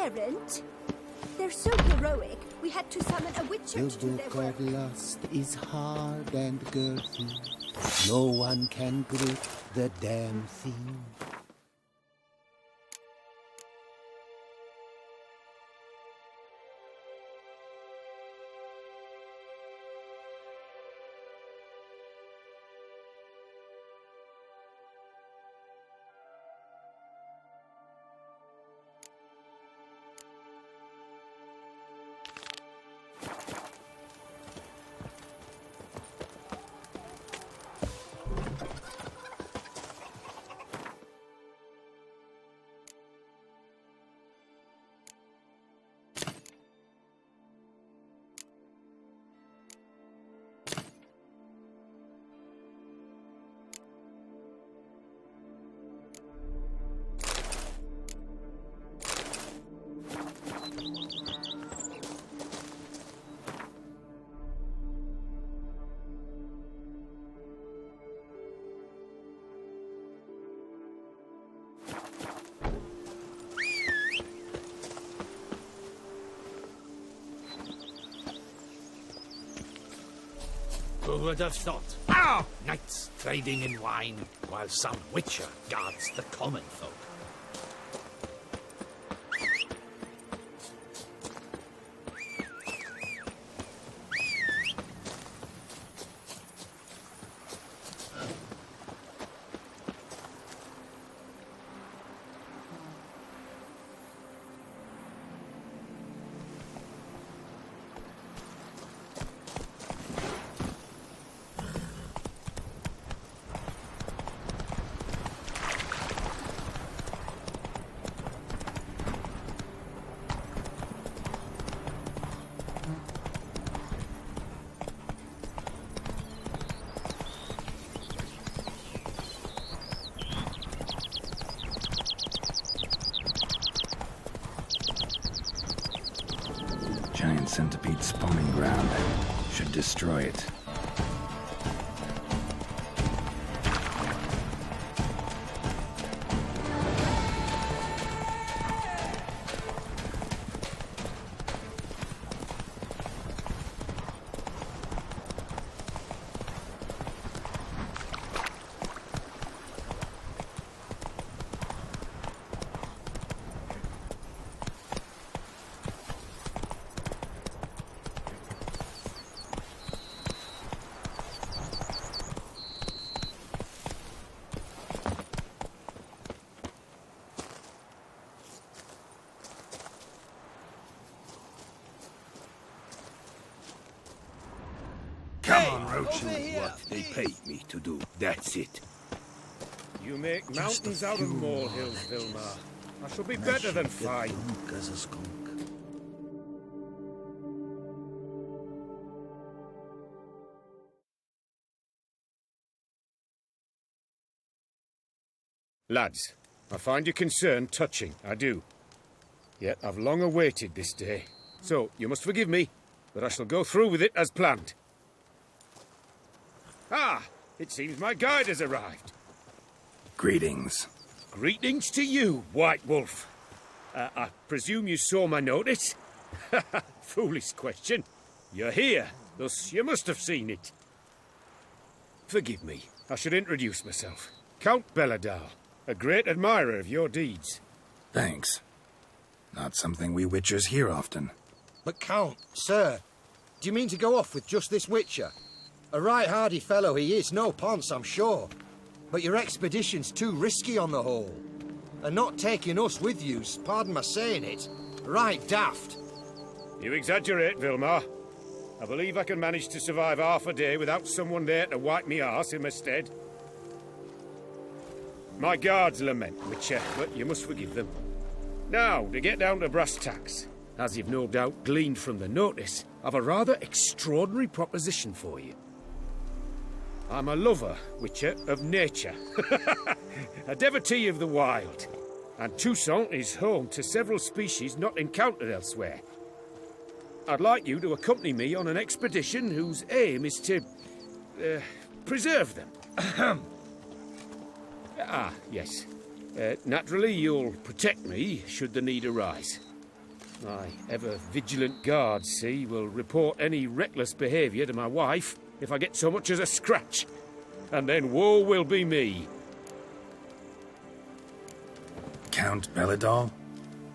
errant. They're so heroic, we had to summon a witcher The to do their book work. of lust is hard and girthy. No one can grip the damn thing. Who would have thought? Ah! Knights trading in wine, while some witcher guards the common folk. Giant centipede spawning ground. Should destroy it. Come on, Roach. What they paid me to do, that's it. You make mountains out of molehills, Vilmar. I shall be better than fine. As a skunk. Lads, I find your concern touching, I do. Yet I've long awaited this day. So, you must forgive me, but I shall go through with it as planned. Ah! It seems my guide has arrived. Greetings. Greetings to you, White Wolf. I presume you saw my notice? Foolish question. You're here, thus you must have seen it. Forgive me, I should introduce myself. Count Belladal, a great admirer of your deeds. Thanks. Not something we witchers hear often. But Count, sir, do you mean to go off with just this witcher? A right hardy fellow he is, no ponce, I'm sure. But your expedition's too risky on the whole. And not taking us with you's, pardon my saying it, right daft. You exaggerate, Vilmar. I believe I can manage to survive half a day without someone there to wipe me arse in my stead. My guards lament, Witcher, but you must forgive them. Now, to get down to brass tacks, as you've no doubt gleaned from the notice, I've a rather extraordinary proposition for you. I'm a lover, Witcher, of nature. A devotee of the wild. And Toussaint is home to several species not encountered elsewhere. I'd like you to accompany me on an expedition whose aim is to... preserve them. Yes. Naturally, you'll protect me should the need arise. My ever-vigilant guards, see, will report any reckless behaviour to my wife if I get so much as a scratch. And then woe will be me. Count Belladol?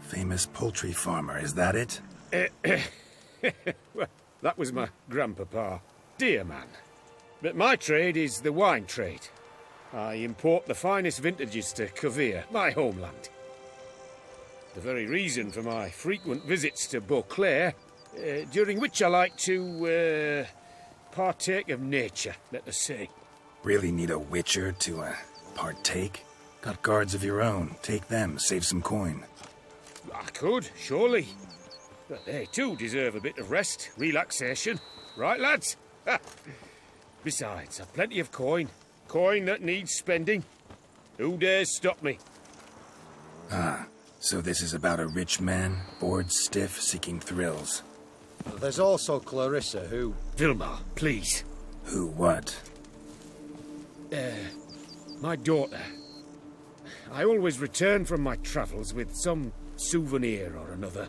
Famous poultry farmer, is that it? Well, that was my grandpapa. Dear man. But my trade is the wine trade. I import the finest vintages to Covere, my homeland. The very reason for my frequent visits to Beauclair, during which I like to, partake of nature, let us say. Really need a witcher to, partake? Got guards of your own. Take them, save some coin. I could, surely. But they too deserve a bit of rest, relaxation. Right, lads? Besides, I've plenty of coin. Coin that needs spending. Who dares stop me? Ah, so this is about a rich man, bored stiff, seeking thrills. There's also Clarissa, who... Vilma, please. Who what? My daughter. I always return from my travels with some souvenir or another.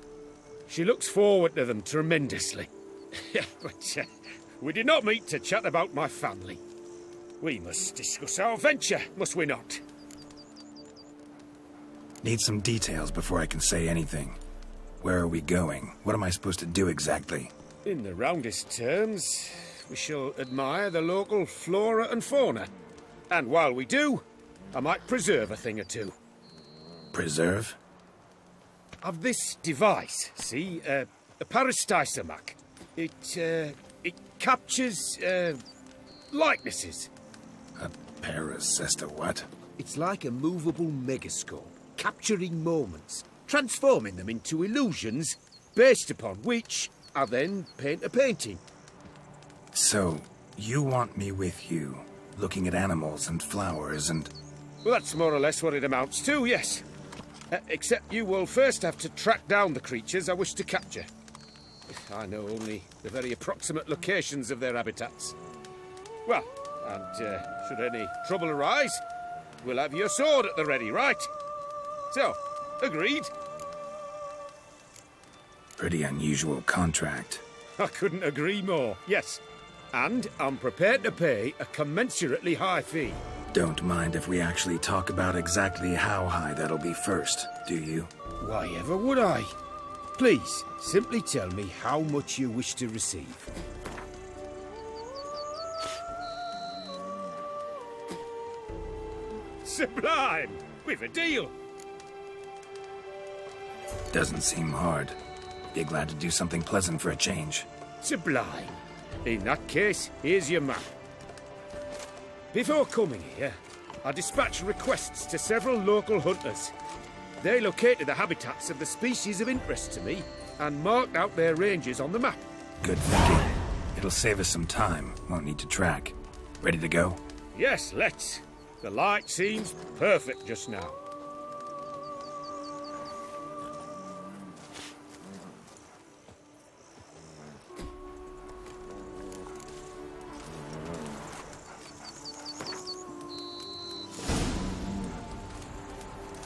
She looks forward to them tremendously. But we did not meet to chat about my family. We must discuss our venture, must we not? Need some details before I can say anything. Where are we going? What am I supposed to do exactly? In the roundest terms, we shall admire the local flora and fauna. And while we do, I might preserve a thing or two. Preserve? Of this device, see, a parastisomac. It captures, likenesses. A parasesta what? It's like a movable megascope, capturing moments, transforming them into illusions, Based upon which, I then paint a painting. So, you want me with you, looking at animals and flowers and... Well, that's more or less what it amounts to, yes. Except you will first have to track down the creatures I wish to capture. I know only the very approximate locations of their habitats. Well, and should any trouble arise, we'll have your sword at the ready, right? So, agreed? Pretty unusual contract. I couldn't agree more, yes. And I'm prepared to pay a commensurately high fee. Don't mind if we actually talk about exactly how high that'll be first, do you? Why ever would I? Please, simply tell me how much you wish to receive. Sublime! We've a deal! Doesn't seem hard. Be glad to do something pleasant for a change. Sublime. In that case, here's your map. Before coming here, I dispatched requests to several local hunters. They located the habitats of the species of interest to me and marked out their ranges on the map. Good thinking. It'll save us some time. Won't need to track. Ready to go? Yes, let's. The light seems perfect just now.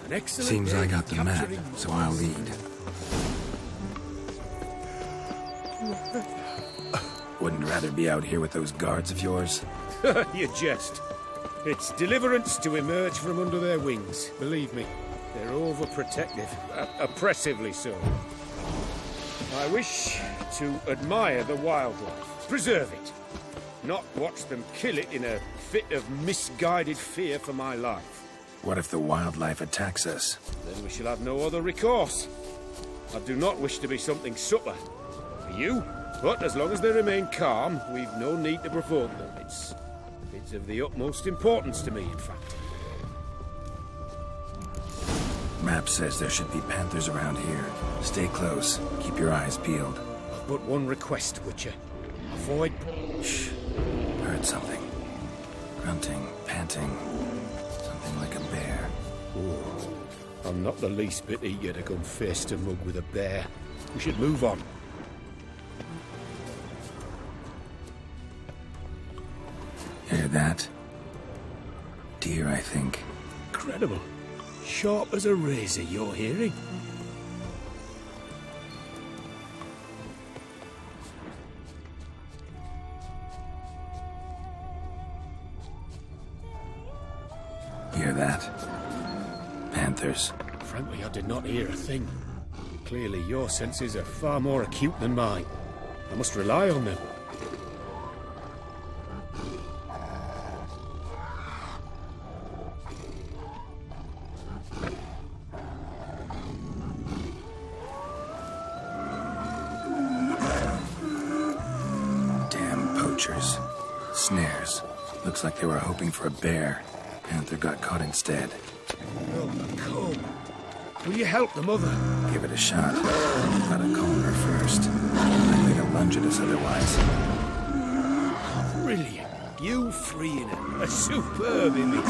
An excellent Seems day I got the map, capturing so I'll lead. Wouldn't rather be out here with those guards of yours? You jest. It's deliverance to emerge from under their wings, believe me. They're overprotective, oppressively so. I wish to admire the wildlife, preserve it, not watch them kill it in a fit of misguided fear for my life. What if the wildlife attacks us? Then we shall have no other recourse. I do not wish to be something subtler for you, but as long as they remain calm, we've no need to provoke them. It's of the utmost importance to me, in fact. Map says there should be panthers around here. Stay close. Keep your eyes peeled. I've but one request, Witcher. Avoid... Shh. Heard something. Grunting, panting. Something like a bear. Ooh. I'm not the least bit eager to come face to mug with a bear. We should move on. Hear that? Deer, I think. Incredible. Sharp as a razor, you're hearing. hear that? Panthers. Frankly, I did not hear a thing. Clearly, your senses are far more acute than mine. I must rely on them. Damn poachers. Snares. Looks like they were hoping for a bear. Panther got caught instead. Oh, come. Will you help the mother? Give it a shot. Gotta calm her first. Likely to lunge at us otherwise. Brilliant. You freeing her. A superb image.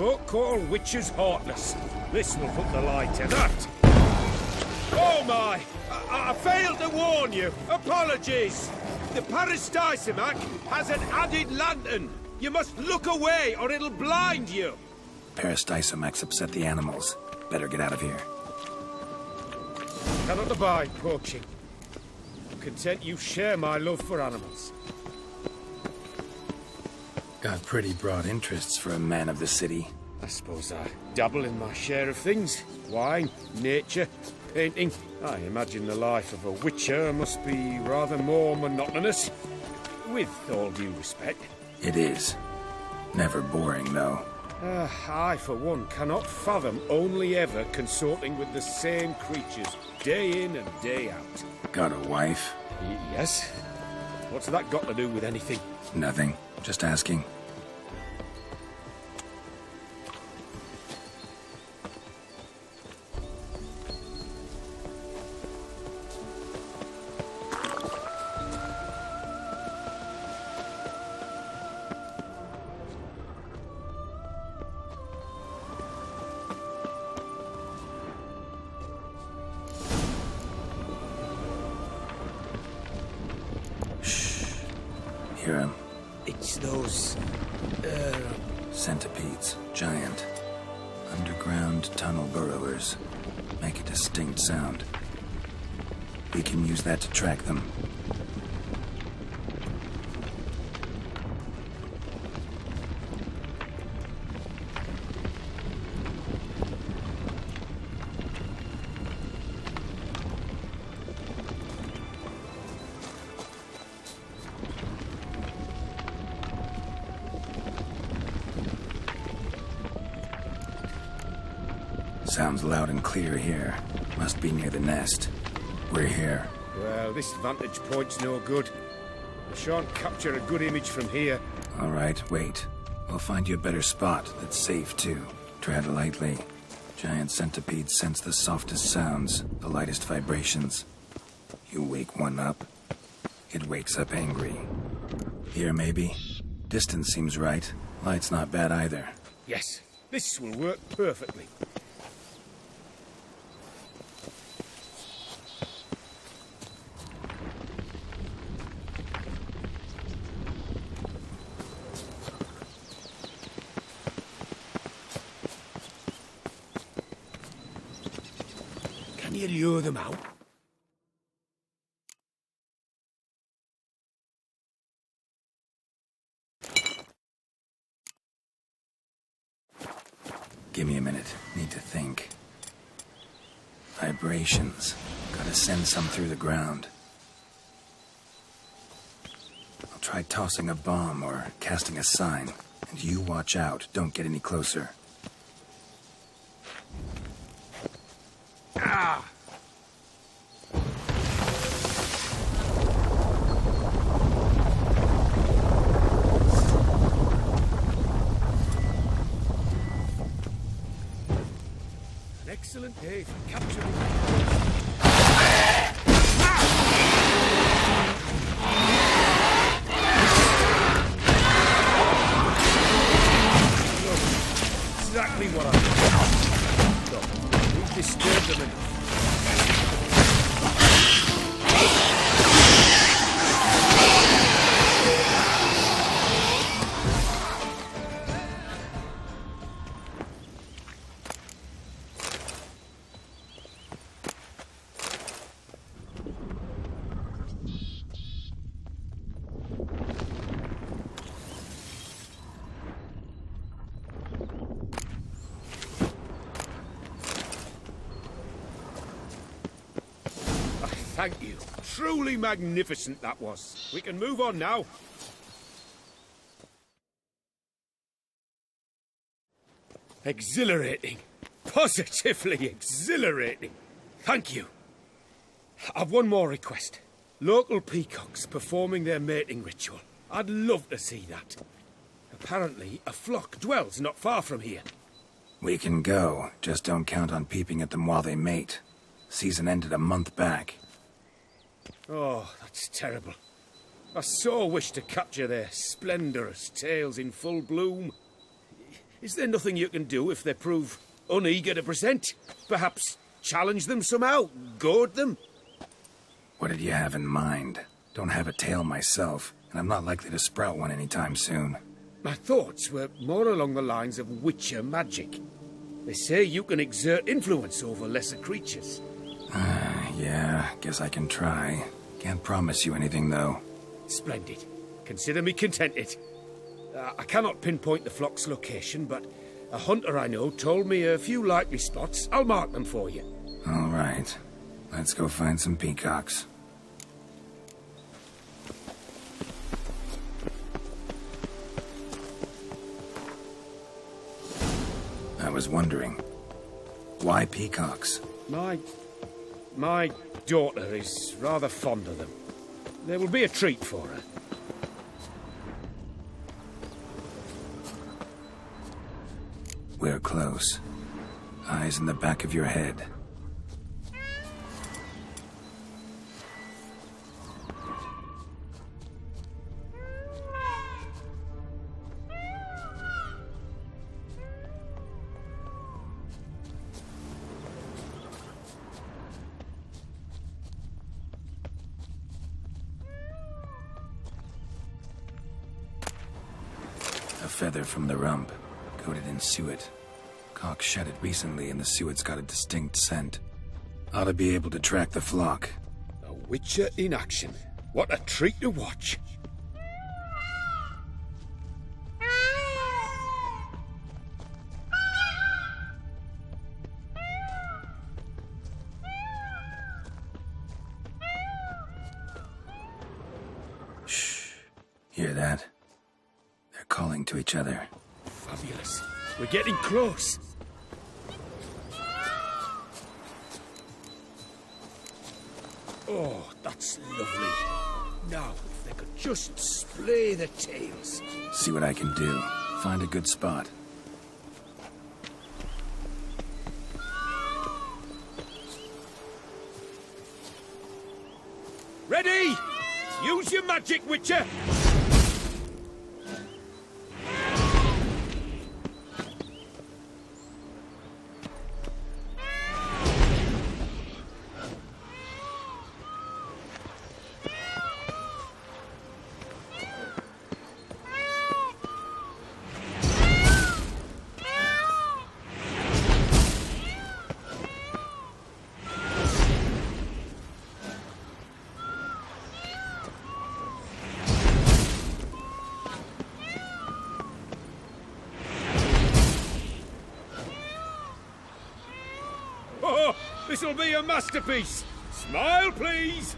Folk call witches heartless. This will put the light to that. Oh my! I failed to warn you. Apologies. The Parastysomac has an added lantern. You must look away or it'll blind you. Parastysomacs upset the animals. Better get out of here. Cannot abide poaching. Content you share my love for animals. Got pretty broad interests for a man of the city. I suppose I dabble in my share of things. Wine, nature, painting. I imagine the life of a witcher must be rather more monotonous. With all due respect. It is. Never boring, though. I, for one, cannot fathom only ever consorting with the same creatures, day in and day out. Got a wife? Yes? What's that got to do with anything? Nothing. Just asking. Hear him? It's those... Centipedes. Giant. Underground tunnel burrowers. Make a distinct sound. We can use that to track them. Sounds loud and clear here. Must be near the nest. We're here. Well, this vantage point's no good. I shan't capture a good image from here. All right, wait. We'll find you a better spot that's safe, too. Tread lightly. Giant centipedes sense the softest sounds, the lightest vibrations. You wake one up, it wakes up angry. Here, maybe? Distance seems right. Light's not bad either. Yes, this will work perfectly. Can you lure them out? Give me a minute. Need to think. Vibrations. Gotta send some through the ground. I'll try tossing a bomb or casting a sign. And you watch out. Don't get any closer. Ah! An excellent day for capturing. Exactly what I want. Look, we've disturbed them enough. Thank you. Truly magnificent that was. We can move on now. Exhilarating. Positively exhilarating. Thank you. I've one more request. Local peacocks performing their mating ritual. I'd love to see that. Apparently, a flock dwells not far from here. We can go, just don't count on peeping at them while they mate. Season ended a month back. Oh, that's terrible. I so wish to capture their splendorous tails in full bloom. Is there nothing you can do if they prove uneager to present? Perhaps challenge them somehow? Goad them? What did you have in mind? Don't have a tail myself, and I'm not likely to sprout one anytime soon. My thoughts were more along the lines of witcher magic. They say you can exert influence over lesser creatures. Yeah, guess I can try. Can't promise you anything, though. Splendid. Consider me contented. I cannot pinpoint the flock's location, but a hunter I know told me a few likely spots. I'll mark them for you. All right. Let's go find some peacocks. I was wondering, why peacocks? My daughter is rather fond of them. There will be a treat for her. We're close. Eyes in the back of your head. A feather from the rump, coated in suet. Cock shed it recently and the suet's got a distinct scent. Ought to be able to track the flock. A witcher in action. What a treat to watch. Shh. Hear that? They're calling to each other. Fabulous. We're getting close. Oh, that's lovely. Now, if they could just splay their tails. See what I can do. Find a good spot. Ready? Use your magic, Witcher! Oh, this'll be a masterpiece. Smile, please.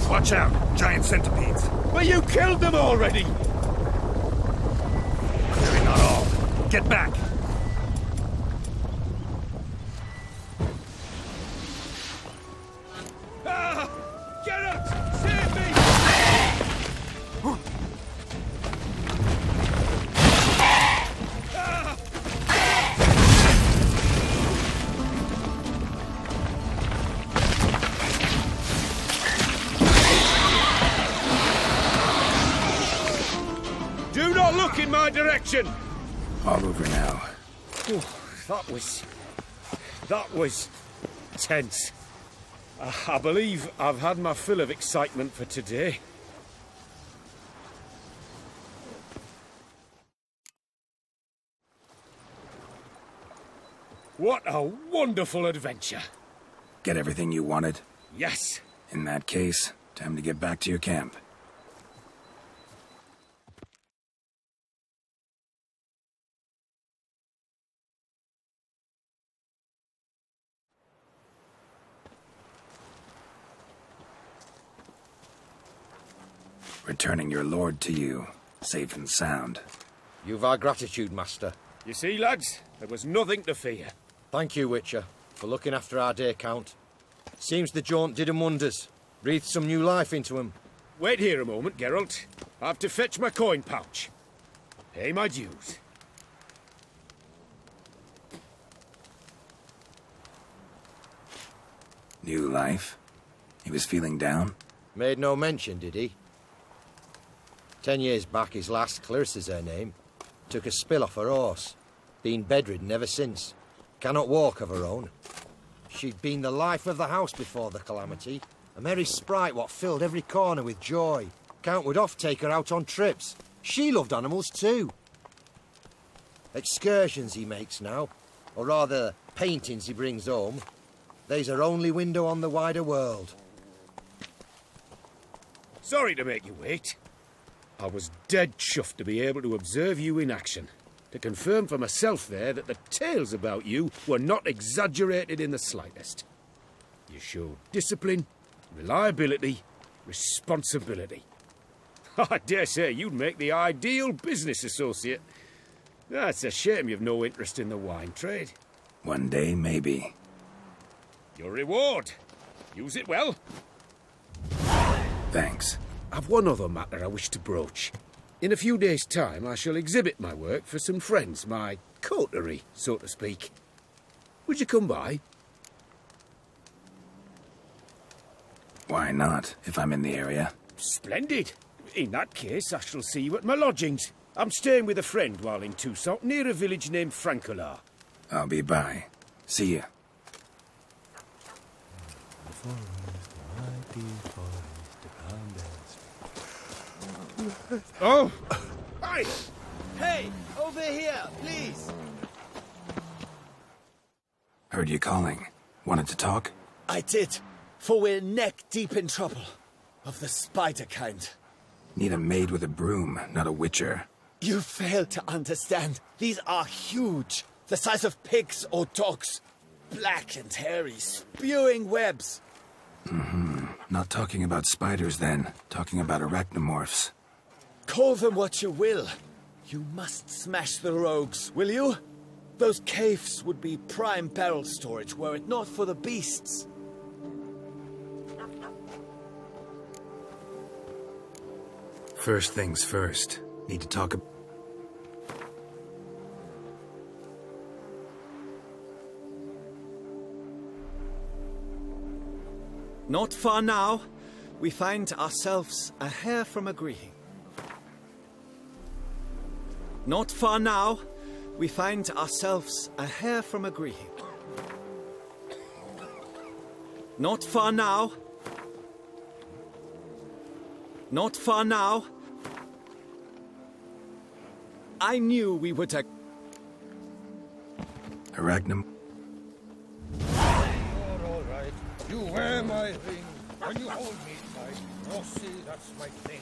Watch out! Giant centipedes! But you killed them already. Clearly not all. Get back! Ah! Get up! Save me! Do not look in my direction! All over now. Ooh, that was tense. I believe I've had my fill of excitement for today. What a wonderful adventure. Get everything you wanted? Yes. In that case, time to get back to your camp. returning your lord to you, safe and sound. You've our gratitude, Master. You see, lads, there was nothing to fear. Thank you, Witcher, for looking after our day count. Seems the jaunt did 'em wonders. Breathed some new life into 'em. Wait here a moment, Geralt. I have to fetch my coin pouch. Pay my dues. New life? He was feeling down? Made no mention, did he? 10 years back, his last, Clarissa's her name, took a spill off her horse. Been bedridden ever since. Cannot walk of her own. She'd been the life of the house before the calamity. A merry sprite what filled every corner with joy. Count would oft take her out on trips. She loved animals too. Excursions he makes now, or rather paintings he brings home. They's her only window on the wider world. Sorry to make you wait. I was dead chuffed to be able to observe you in action. To confirm for myself there that the tales about you were not exaggerated in the slightest. You showed discipline, reliability, responsibility. I dare say you'd make the ideal business associate. It's a shame you've no interest in the wine trade. One day, maybe. Your reward. Use it well. Thanks. I've one other matter I wish to broach. In a few days' time, I shall exhibit my work for some friends, my coterie, so to speak. Would you come by? Why not, if I'm in the area? Splendid. In that case, I shall see you at my lodgings. I'm staying with a friend while in Toussaint, near a village named Francolar. I'll be by. See ya. Oh! Hi! Hey, over here, please. Heard you calling. Wanted to talk? I did, for we're neck deep in trouble. Of the spider kind. Need a maid with a broom, not a witcher. You fail to understand. These are huge. The size of pigs or dogs. Black and hairy, spewing webs. Not talking about spiders then. Talking about arachnomorphs. Call them what you will. You must smash the rogues, will you? Those caves would be prime barrel storage were it not for the beasts. First things first. Need to talk about... Not far now, we find ourselves a hair from agreeing. Not far now, we find ourselves a hair from agreeing. Not far now. Not far now. I knew we would... Arachnum... You're all right. You wear my ring. When you hold me tight, you'll see that's my thing.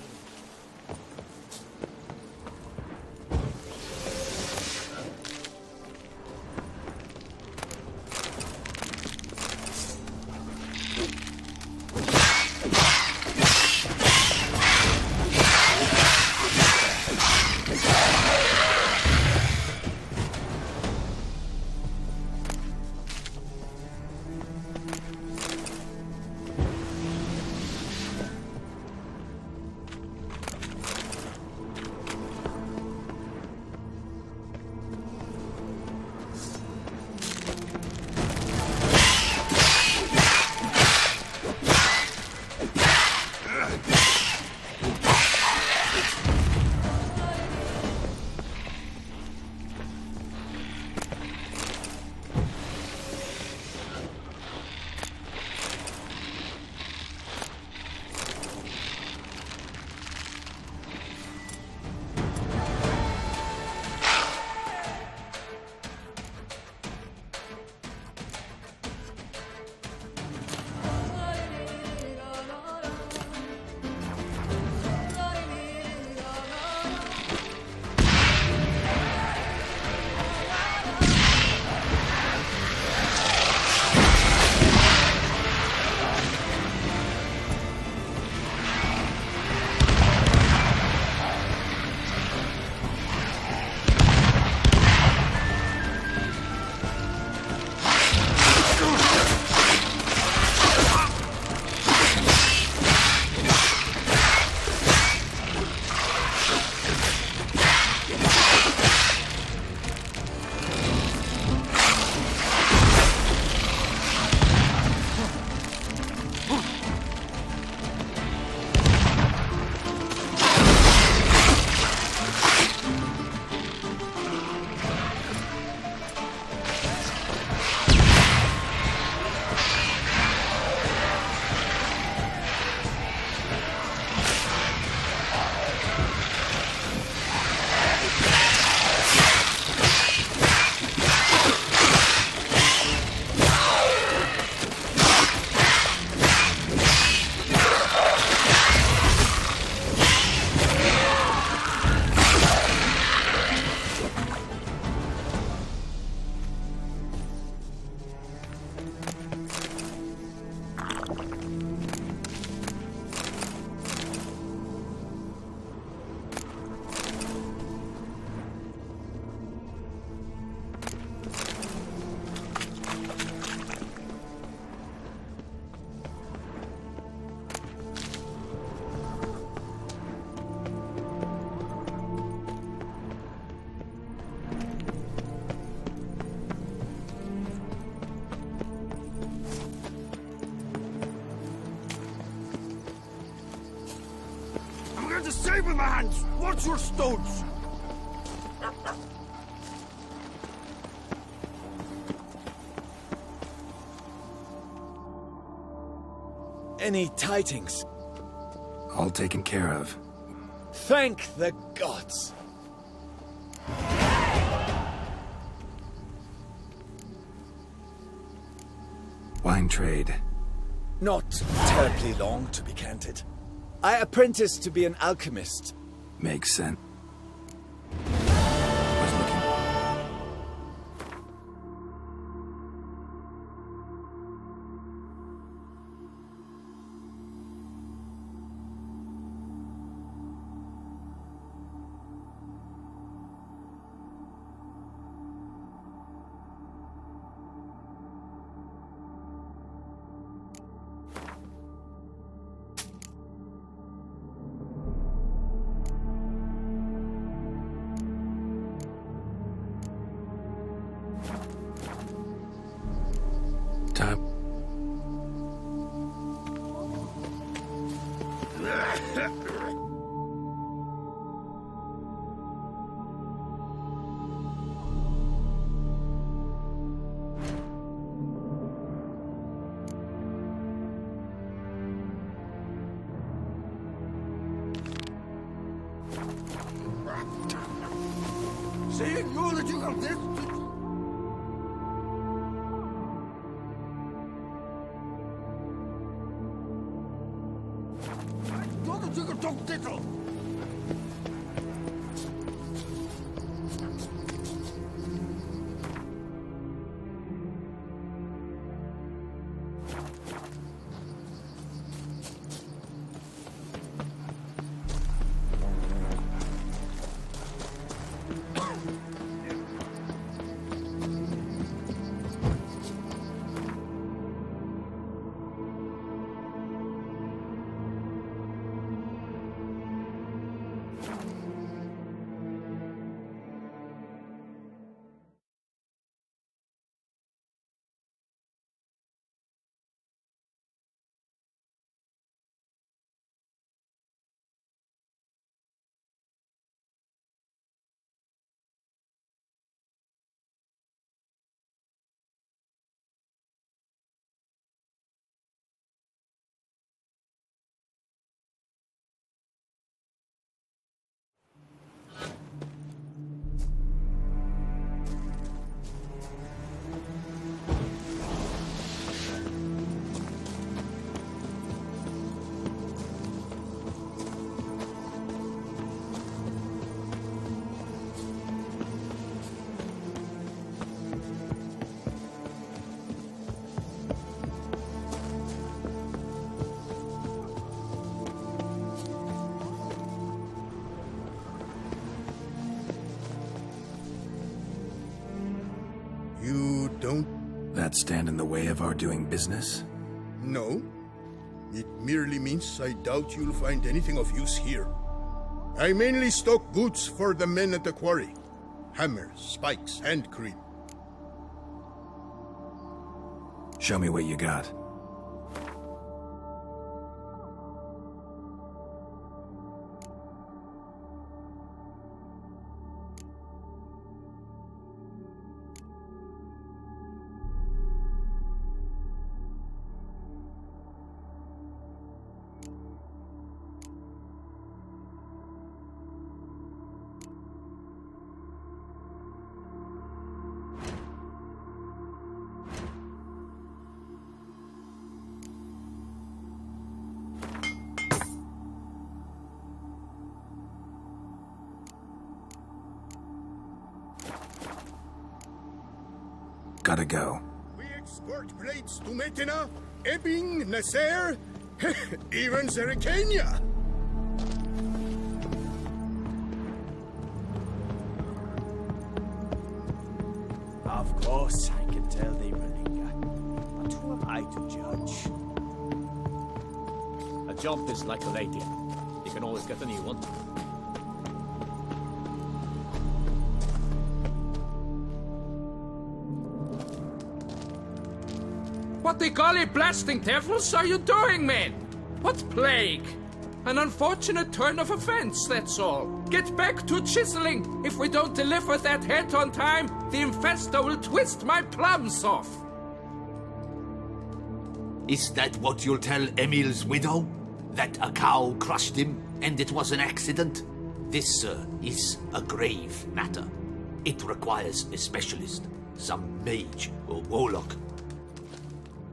with my hands! Watch your stones! Any tidings? All taken care of. Thank the gods! Wine trade. Not terribly long, to be candid. I apprenticed to be an alchemist. Makes sense. Was looking. Time. See, you that you got this. Know that you can talk little. You don't That stand in the way of our doing business? know? It merely means I doubt you'll find anything of use here. I mainly stock goods for the men at the quarry. Hammers, spikes, and cream. Show me what you got. Gotta go. We export blades to Metina, Ebbing, Nasser, even Zerikania. Of course, I can tell they Berlinga. But who am I to judge? A jump is like a lady. You can always get a new one. What the golly blasting devils are you doing, man? What plague? An unfortunate turn of events, that's all. Get back to chiseling. If we don't deliver that head on time, the infestor will twist my plums off. Is that what you'll tell Emil's widow? That a cow crushed him and it was an accident? This, sir, is a grave matter. It requires a specialist, some mage or warlock.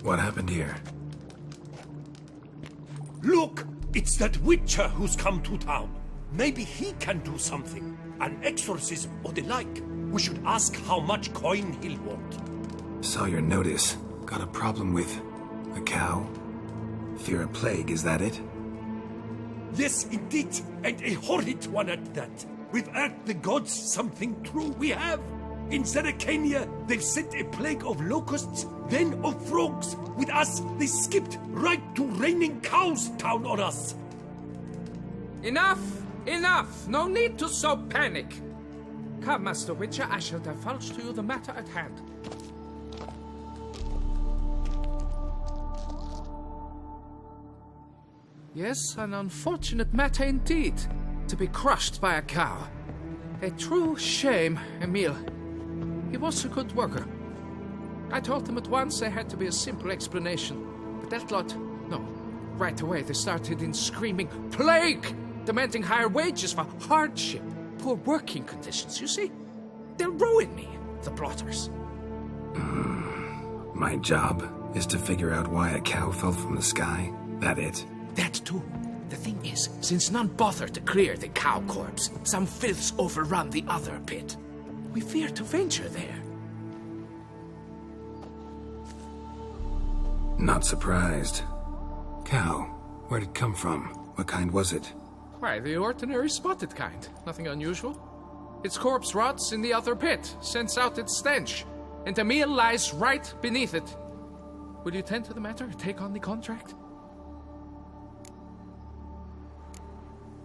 What happened here? Look! It's that witcher who's come to town. Maybe he can do something. An exorcism or the like. We should ask how much coin he'll want. Saw your notice. Got a problem with a cow? Fear a plague, is that it? Yes, indeed. And a horrid one at that. We've earned the gods something true, we have. In Zeracania, they've sent a plague of locusts, then of frogs. With us, they skipped right to raining cows down on us. Enough! Enough! No need to so panic. Come, Master Witcher, I shall divulge to you the matter at hand. Yes, an unfortunate matter indeed, to be crushed by a cow. A true shame, Emil. He was a good worker. I told them at once there had to be a simple explanation. But that lot, no. Right away they started in screaming, "Plague!" demanding higher wages for hardship, poor working conditions, you see? They'll ruin me, the blotters. My job is to figure out why a cow fell from the sky. That it? That too. The thing is, since none bothered to clear the cow corpse, some filths overrun the other pit. We fear to venture there. Not surprised. Cow, where'd it come from? What kind was it? Why, the ordinary spotted kind. Nothing unusual. Its corpse rots in the other pit, sends out its stench, and Emil lies right beneath it. Will you tend to the matter, take on the contract?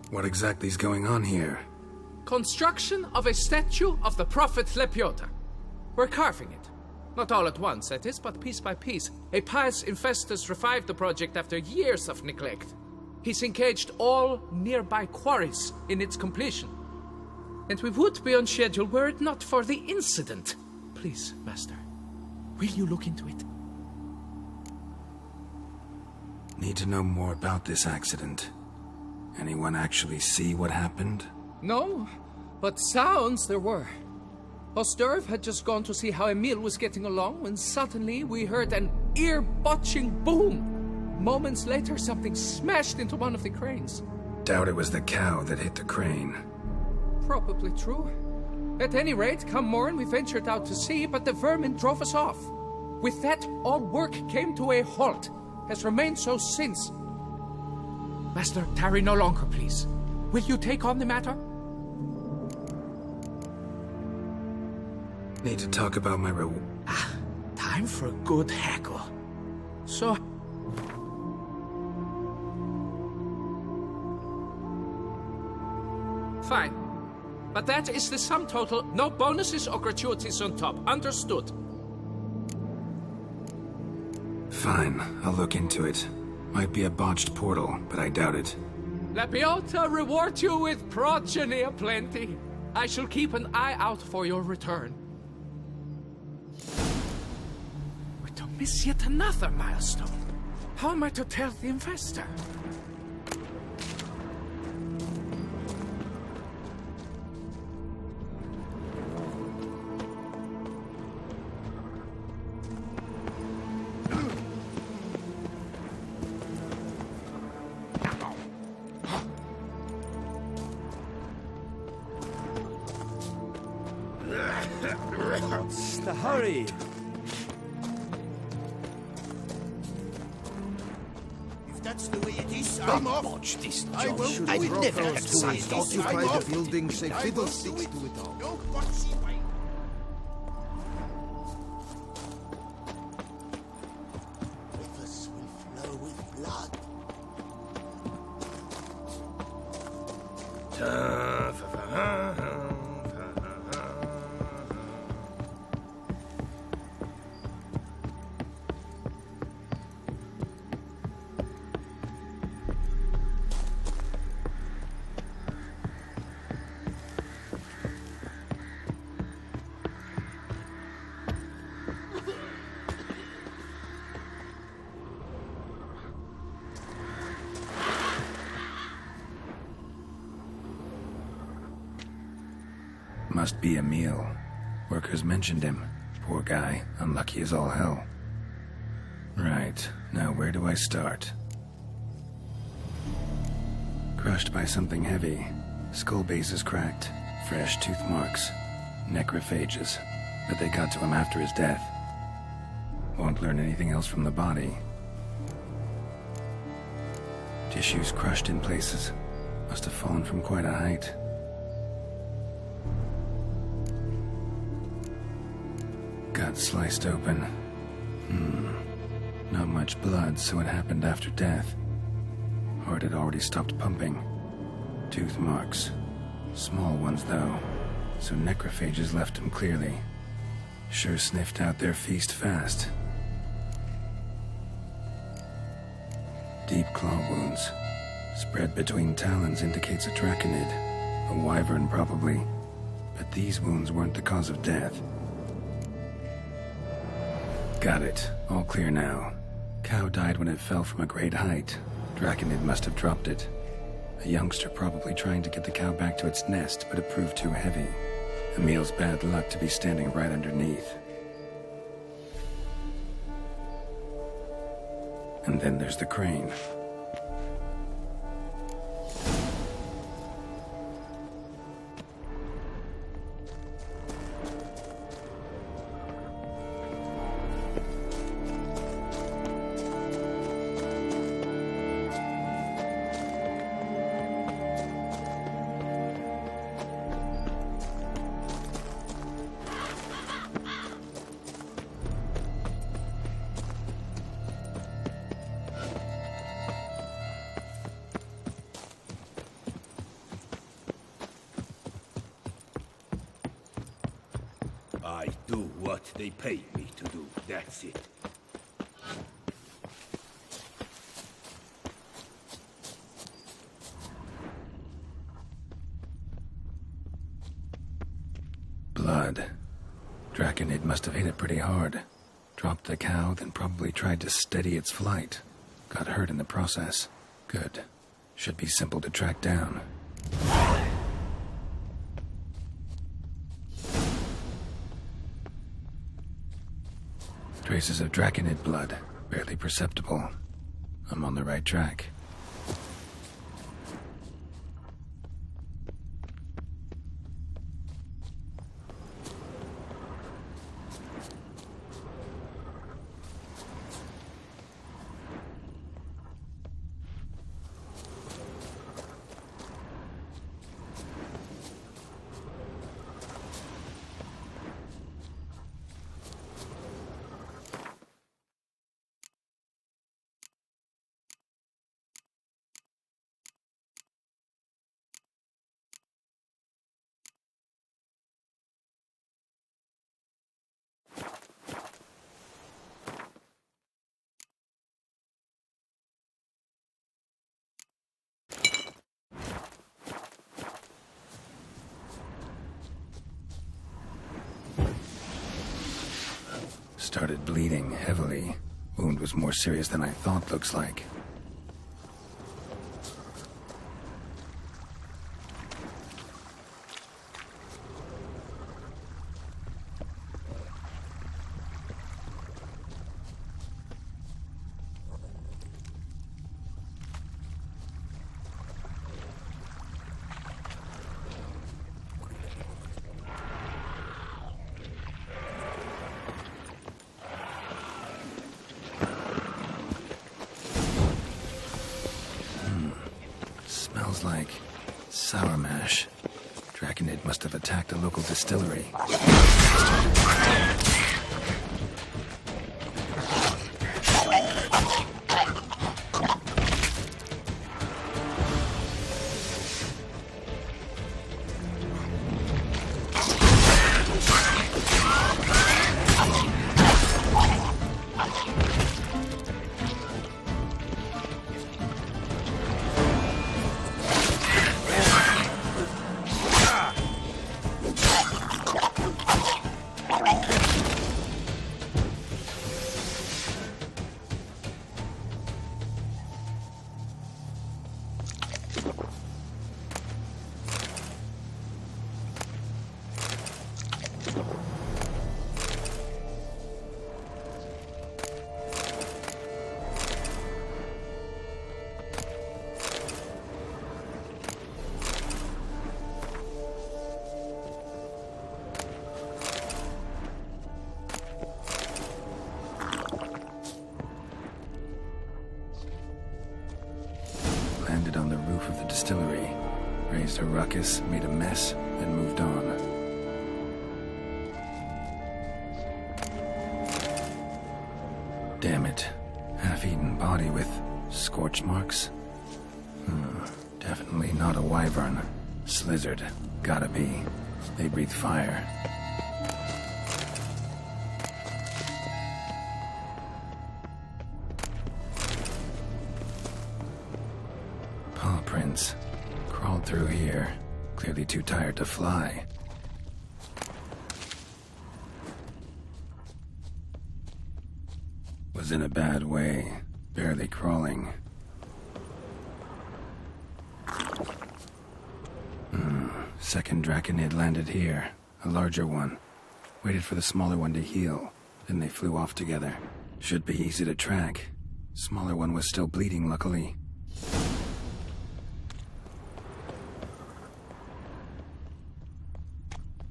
What exactly is going on here? Construction of a statue of the prophet Lepiota. We're carving it. Not all at once, that is, but piece by piece. A pious infestus revived the project after years of neglect. He's engaged all nearby quarries in its completion. And we would be on schedule were it not for the incident. Please, Master, will you look into it? Need to know more about this accident. Anyone actually see what happened? No, but sounds there were. Osterv had just gone to see how Emil was getting along when suddenly we heard an ear-botching boom. Moments later, something smashed into one of the cranes. Doubt it was the cow that hit the crane. Probably true. At any rate, come morn we ventured out to sea, but the vermin drove us off. With that, all work came to a halt. Has remained so since. Master, tarry no longer, please. Will you take on the matter? Need to talk about my Time for a good hackle. So... Fine. But that is the sum total. No bonuses or gratuities on top. Understood? Fine, I'll look into it. Might be a botched portal, but I doubt it. Lepiota reward you with progeny aplenty. I shall keep an eye out for your return. We're to miss yet another milestone. How am I to tell the investor? What's the hurry? If that's the way it is, I'm off. Watch this I job. won't do I it. never Those had who signed this. occupy I'm the off. building, say I won't fiddlesticks do to it all. No botsy way. Rivers will flow with blood. Must be Emil. Workers mentioned him. Poor guy, unlucky as all hell. Right, now where do I start? Crushed by something heavy. Skull base is cracked. Fresh tooth marks. Necrophages. But they got to him after his death. Won't learn anything else from the body. Tissues crushed in places. Must have fallen from quite a height. Gut sliced open. Not much blood, so it happened after death. Heart had already stopped pumping. Tooth marks. Small ones, though, so necrophages left him clearly. Sure sniffed out their feast fast. Deep claw wounds. Spread between talons indicates a draconid. A wyvern, probably. But these wounds weren't the cause of death. Got it. All clear now. Cow died when it fell from a great height. Draconid must have dropped it. A youngster probably trying to get the cow back to its nest, but it proved too heavy. Emil's bad luck to be standing right underneath. And then there's the crane. I do what they pay me to do, that's it. Blood. Draconid must have hit it pretty hard. Dropped the cow, then probably tried to steady its flight. Got hurt in the process. Good. Should be simple to track down. Traces of draconid blood, barely perceptible. I'm on the right track. Started bleeding heavily. Wound was more serious than I thought, looks like. Smells like sour mash. Draconid must have attacked a local distillery. raised a ruckus, made a mess, then moved on. Damn it. Half-eaten body with scorch marks? Definitely not a wyvern. Slizzard. Gotta be. They breathe fire. Paw prints. Crawled through here. Clearly too tired to fly. Was in a bad way. Barely crawling. Second Draconid landed here. A larger one. Waited for the smaller one to heal. Then they flew off together. Should be easy to track. Smaller one was still bleeding, luckily.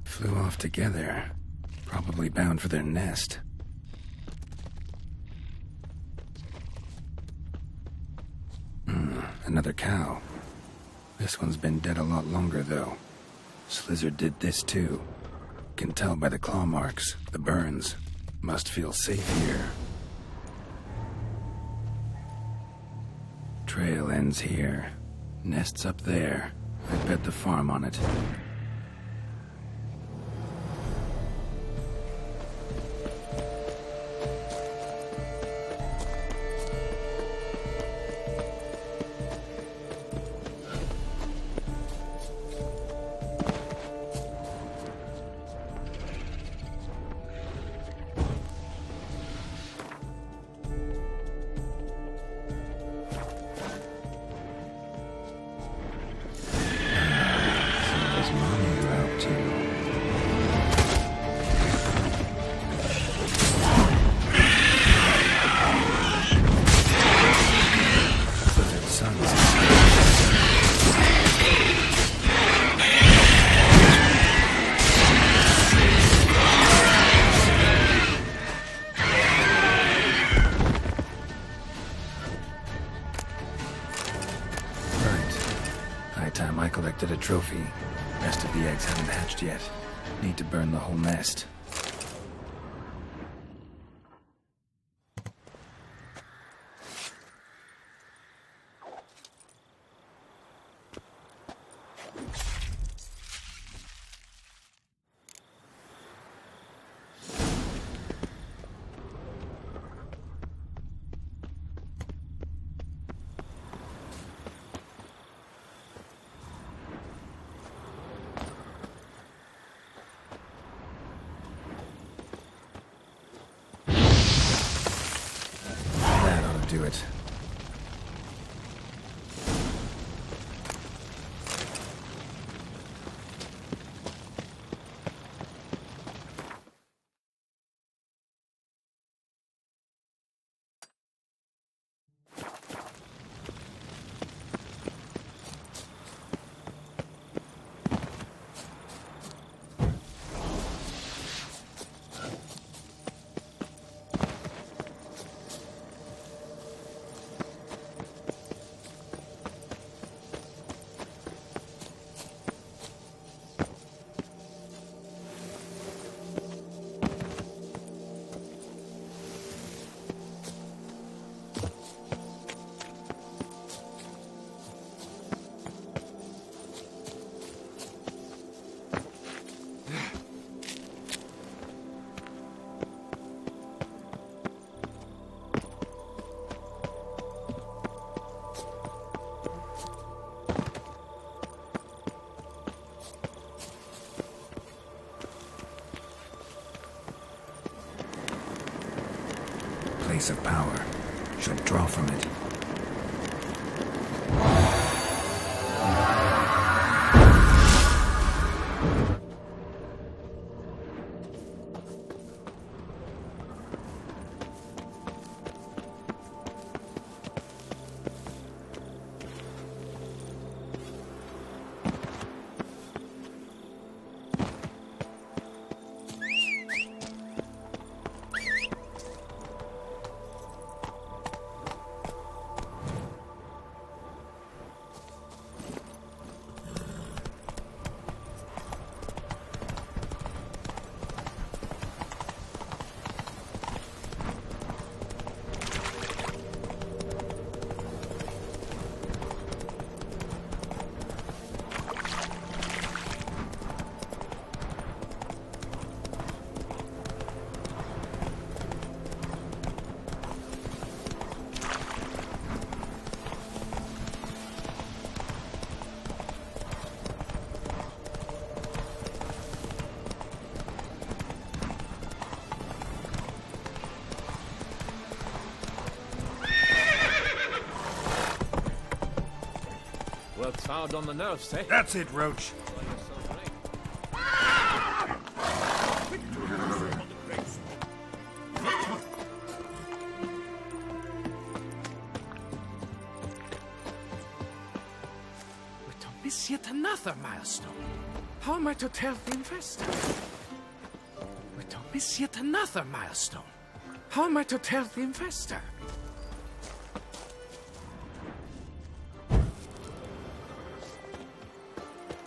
Flew off together. Probably bound for their nest. Another cow. This one's been dead a lot longer, though. Slizzard did this, too. Can tell by the claw marks, the burns. Must feel safe here. Trail ends here. Nest's up there. I bet the farm on it. Collected a trophy. Rest of the eggs haven't hatched yet. Need to burn the whole nest. Do it. Place of power. Should draw from it. Hard on the nerves, eh? That's it, Roach. We're to miss yet another milestone. How am I to tell the investor? We're to miss yet another milestone. How am I to tell the investor?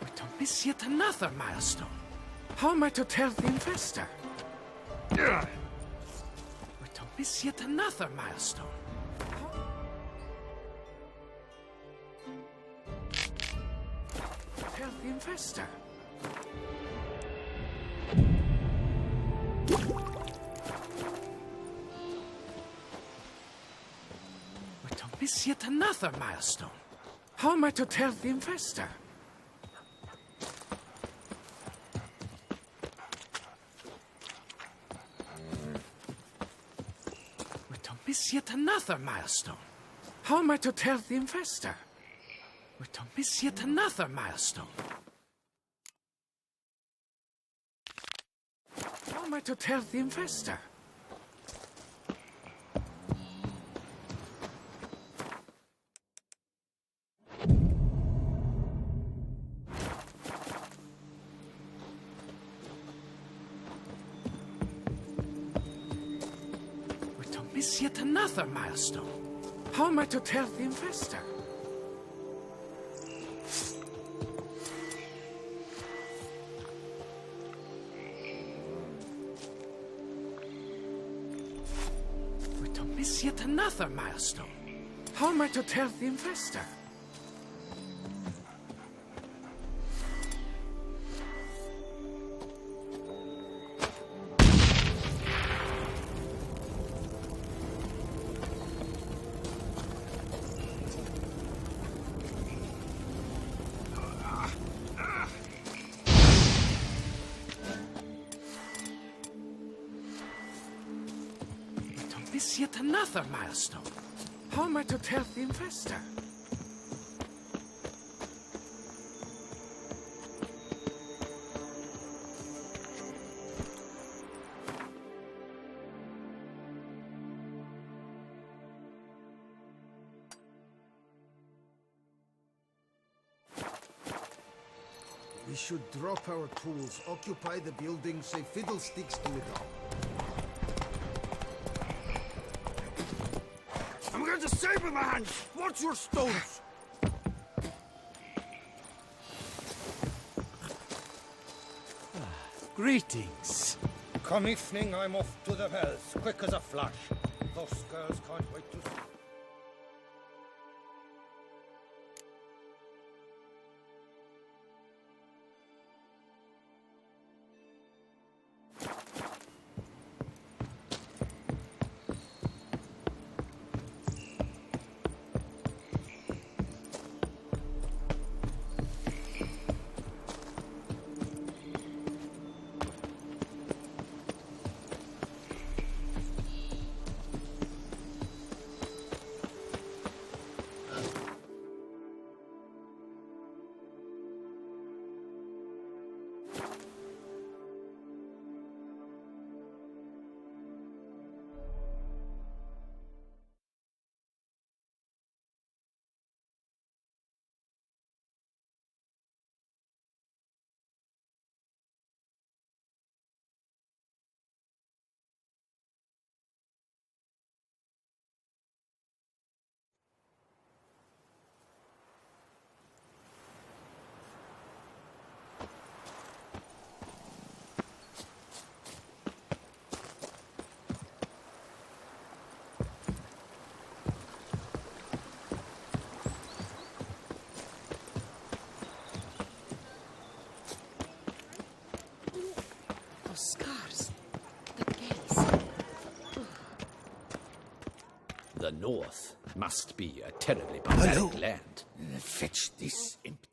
We're to miss yet another milestone. How am I to tell the investor? We're to miss yet another milestone. Tell the investor. We're to miss yet another milestone. How am I to tell the investor? We're to miss yet another milestone. How am I to tell the investor? We're to miss yet another milestone. How am I to tell the investor? We're to miss yet another milestone. How am I to tell the investor? Miss yet another milestone. How am I to tell the investor? Miss yet another milestone. How am I to tell the investor? We should drop our tools, occupy the building, say fiddlesticks to it all. I'm going to save my hands! Watch your stones! Greetings. Come evening, I'm off to the wells, quick as a flash. Those girls can't wait to see. Scars. The gaze. The North must be a terribly barbaric land. Fetch this empty.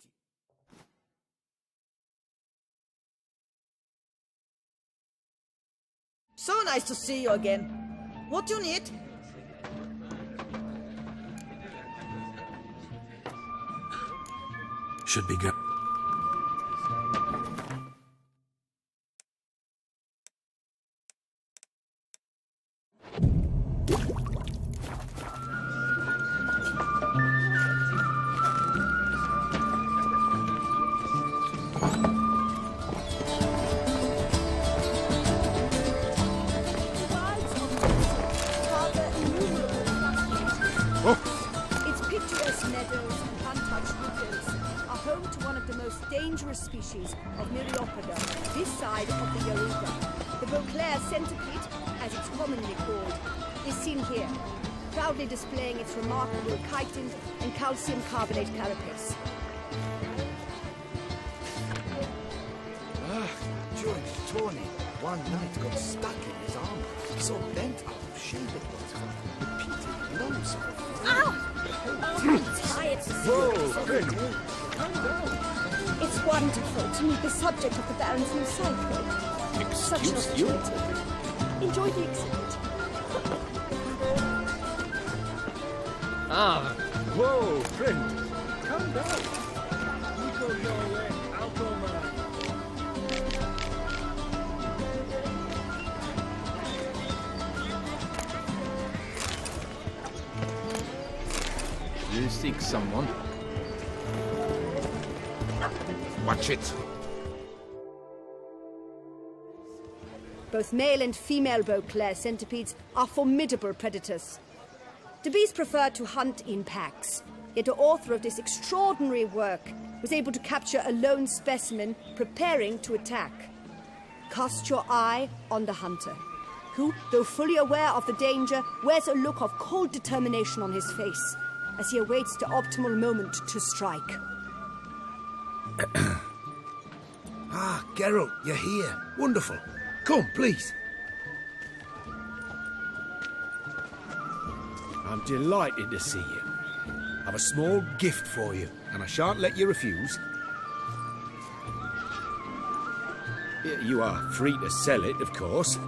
So nice to see you again. What do you need? Should be good. Its picturesque meadows and untouched meadows are home to one of the most dangerous species of Myriapoda this side of the Yoruba. The Beauclair centipede, as it's commonly called, is seen here, proudly displaying its remarkable chitin and calcium carbonate carapace. During Tawny, one knight got stuck in his armor, so bent out of shape it was from repeated blows. Tired to see Whoa, this every Finn. day. Calm down. It's wonderful to meet the subject of the Baron's new cycle. Such an Excuse you? opportunity. Enjoy the exhibit. Whoa, friend. Calm down. You go your way, I'll go mine. You seek someone? Watch it. Both male and female Beauclair centipedes are formidable predators. The bees prefer to hunt in packs, yet the author of this extraordinary work was able to capture a lone specimen preparing to attack. Cast your eye on the hunter, who, though fully aware of the danger, wears a look of cold determination on his face as he awaits the optimal moment to strike. Geralt, you're here. Wonderful. Come, please. I'm delighted to see you. I've a small gift for you, and I shan't let you refuse. You are free to sell it, of course,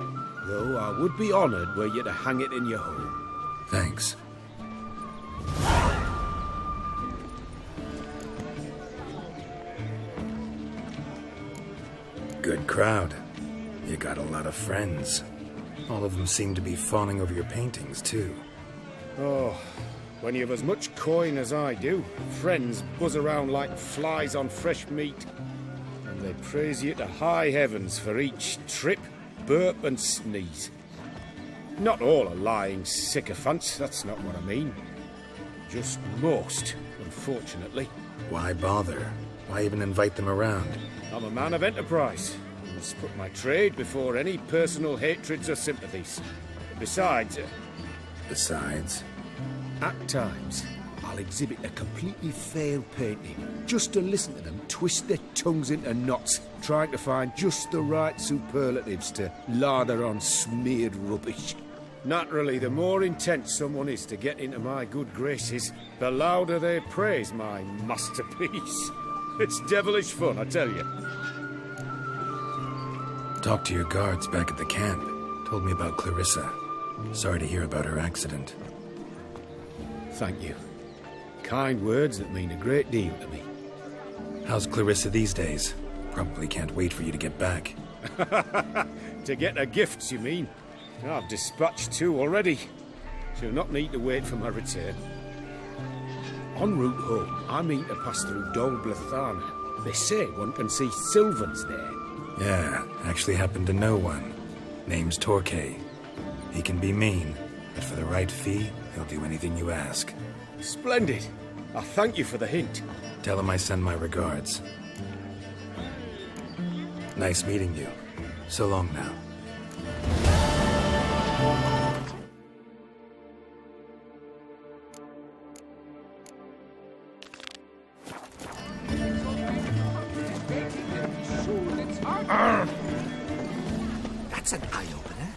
though I would be honoured were you to hang it in your home. Thanks. Good crowd. You got a lot of friends. All of them seem to be fawning over your paintings, too. Oh, when you have as much coin as I do, friends buzz around like flies on fresh meat. And they praise you to high heavens for each trip, burp and sneeze. Not all are lying sycophants, that's not what I mean. Just most, unfortunately. Why bother? Why even invite them around? I'm a man of enterprise. I must put my trade before any personal hatreds or sympathies. Besides... Besides? At times, I'll exhibit a completely failed painting, just to listen to them twist their tongues into knots, trying to find just the right superlatives to lather on smeared rubbish. Naturally, the more intent someone is to get into my good graces, the louder they praise my masterpiece. It's devilish fun, I tell you. Talked to your guards back at the camp. Told me about Clarissa. Sorry to hear about her accident. Thank you. Kind words that mean a great deal to me. How's Clarissa these days? Probably can't wait for you to get back. To get her gifts, you mean? I've dispatched 2 already. She'll not need to wait for my return. En route home, I mean to pass through Dol Blathana. They say one can see Sylvans there. Yeah, actually happen to know one. Name's Torquay. He can be mean, but for the right fee, he'll do anything you ask. Splendid. I thank you for the hint. Tell him I send my regards. Nice meeting you. So long now. That's an eye-opener.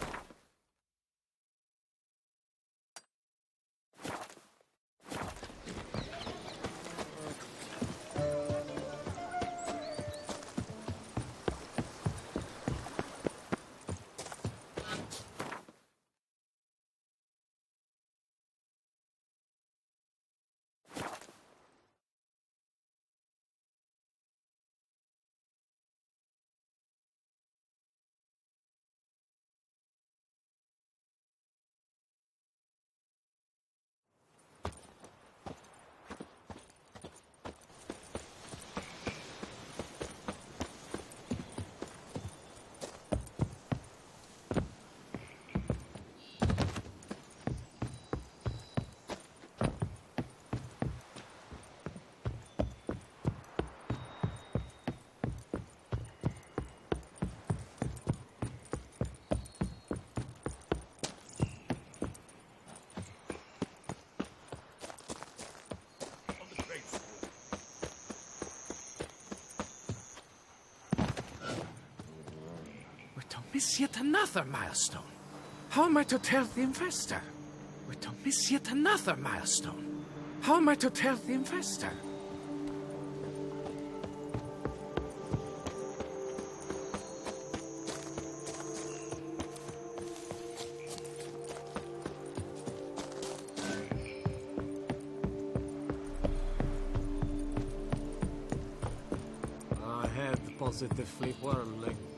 miss yet another milestone. How am I to tell the investor? We're to miss yet another milestone. How am I to tell the investor? I had positively whirling.